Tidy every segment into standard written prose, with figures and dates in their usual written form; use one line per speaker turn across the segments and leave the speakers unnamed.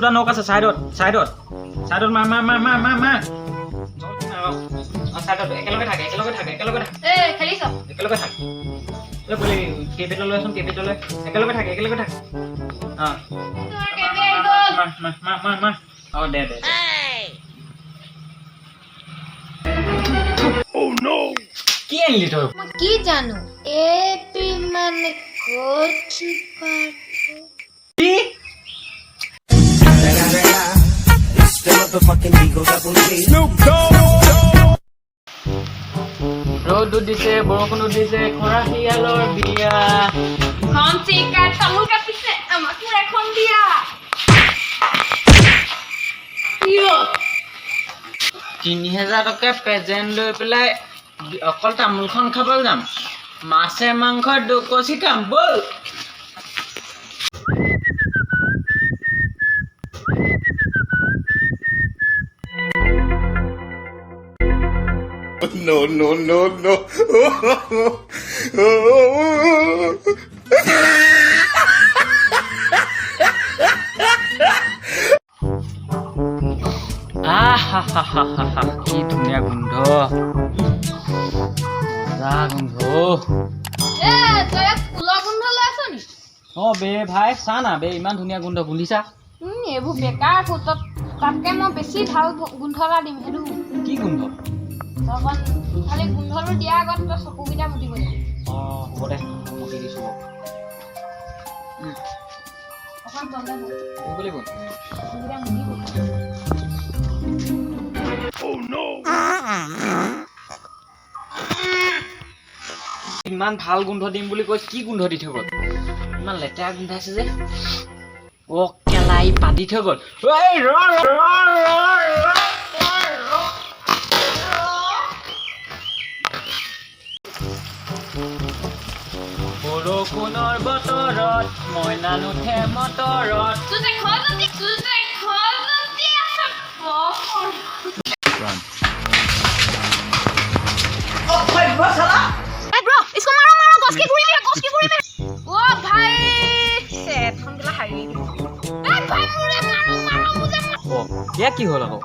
দুটা নখ আছে সাইডত সাইডত সাইডত মা মা মা মা মা মা সাইডত একেলগে থাকে একেলগে থাকে একেলগে থাকে
খেলিছ
একেলগে থাকে বলে কেপিটেল লৈছোন কেপিটেল লৈ একেলগে থাকে মা মা মা মা মা দে দে Oh no! কি আনিলি তই?
মই কি জানো এপি মানে কোঠি পাট
কি? ৰ'দ দিছে বৰষুণ দিছে খৰা শিয়ালৰ বিয়া
খন চিকা তামোল কাটিছে আমাক এখন দিয়া
৩০০০ টকা প্ৰেজেণ্ট লৈ পেলাই অকল তামোলখন খাবলৈ যাম মাছে মাংস দকচি খাম বল
No, no, no, no.
কি ধুনীয়া গোন্ধ মজা গোন্ধ
তই ফুলৰ গোন্ধ লৈ আছ নি
বে ভাই চা না বে ইমান ধুনীয়া গোন্ধ গোন্ধিছা
এইবোৰ বেকাৰ ফুটত তাতকে মই বেছি ভাল গোন্ধ এটা দিম সেইটো
কি গোন্ধ
অকণ খালি গোন্ধটো দিয়াৰ আগত তই চকুকেইটা মুতিব লাগিব
হ'ব দে মুতি দিছোঁ
অকণ তলে
বুলি গ'ল
চকুকেইটা মুতিব
ইমান ভাল গোন্ধ দিম বুলি কৈ কি গোন্ধ দি থৈ গ'ল ইমান লেতেৰা গোন্ধাইছে যে কেলাই পাতি থৈ গ'ল বৰষুণৰ বতৰত মইনা নুঠে মটৰত কি হ'ল আকৌ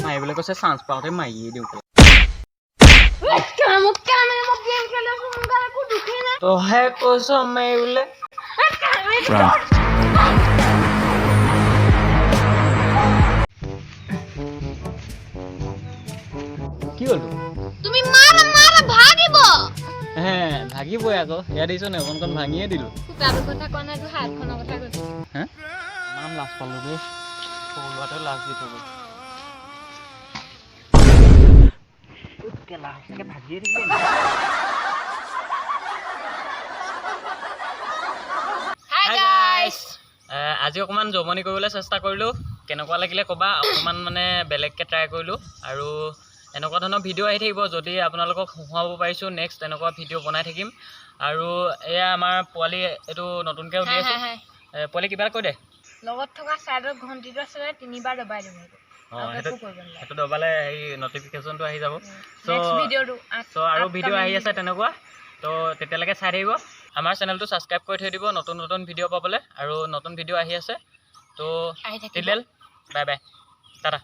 মাৰিবলৈ কৈছে চান্স পাওঁতে মাৰিয়ে দিওঁ তহে কৈছ মাৰিবলৈ কি হ'ল
তুমি মাৰা মাৰা ভাগিব
ভাগিবই আকৌ ইয়াত দিছ নে অকণ ভাঙিয়ে দিলো
বাবু কথা কোৱা নাই হাতখনৰ কথা কৈছো
ইমান লাজ পালো দেই সৰুৱাতে লাজ দি থব ভাগিয়ে থাকিলে আজি অকণমান জমনি কৰিবলৈ চেষ্টা কৰিলোঁ কেনেকুৱা লাগিলে ক'বা অকণমান মানে বেলেগকৈ ট্ৰাই কৰিলোঁ আৰু এনেকুৱা ধৰণৰ ভিডিঅ' আহি থাকিব যদি আপোনালোকক হহুৱাব পাৰিছোঁ নেক্সট এনেকুৱা ভিডিঅ' বনাই থাকিম আৰু এয়া আমাৰ পোৱালি এইটো নতুনকৈ উলিয়াইছোঁ পোৱালি কিবা এটা কৈ দে
লগত থকা চাইডৰ ঘণ্টিটো আছে 3বাৰ দবাই দিব
সেইটো দবালে হেৰি নটিফিকেশ্যনটো আহি যাব চ' আৰু ভিডিঅ' আহি আছে তেনেকুৱা তো তেতিয়ালৈকে চাই থাকিব আমাৰ চেনেলটো ছাবস্ক্ৰাইব কৰি থৈ দিব নতুন নতুন ভিডিঅ' পাবলৈ আৰু নতুন ভিডিঅ' আহি আছে তো টিল বাই বাই টাটা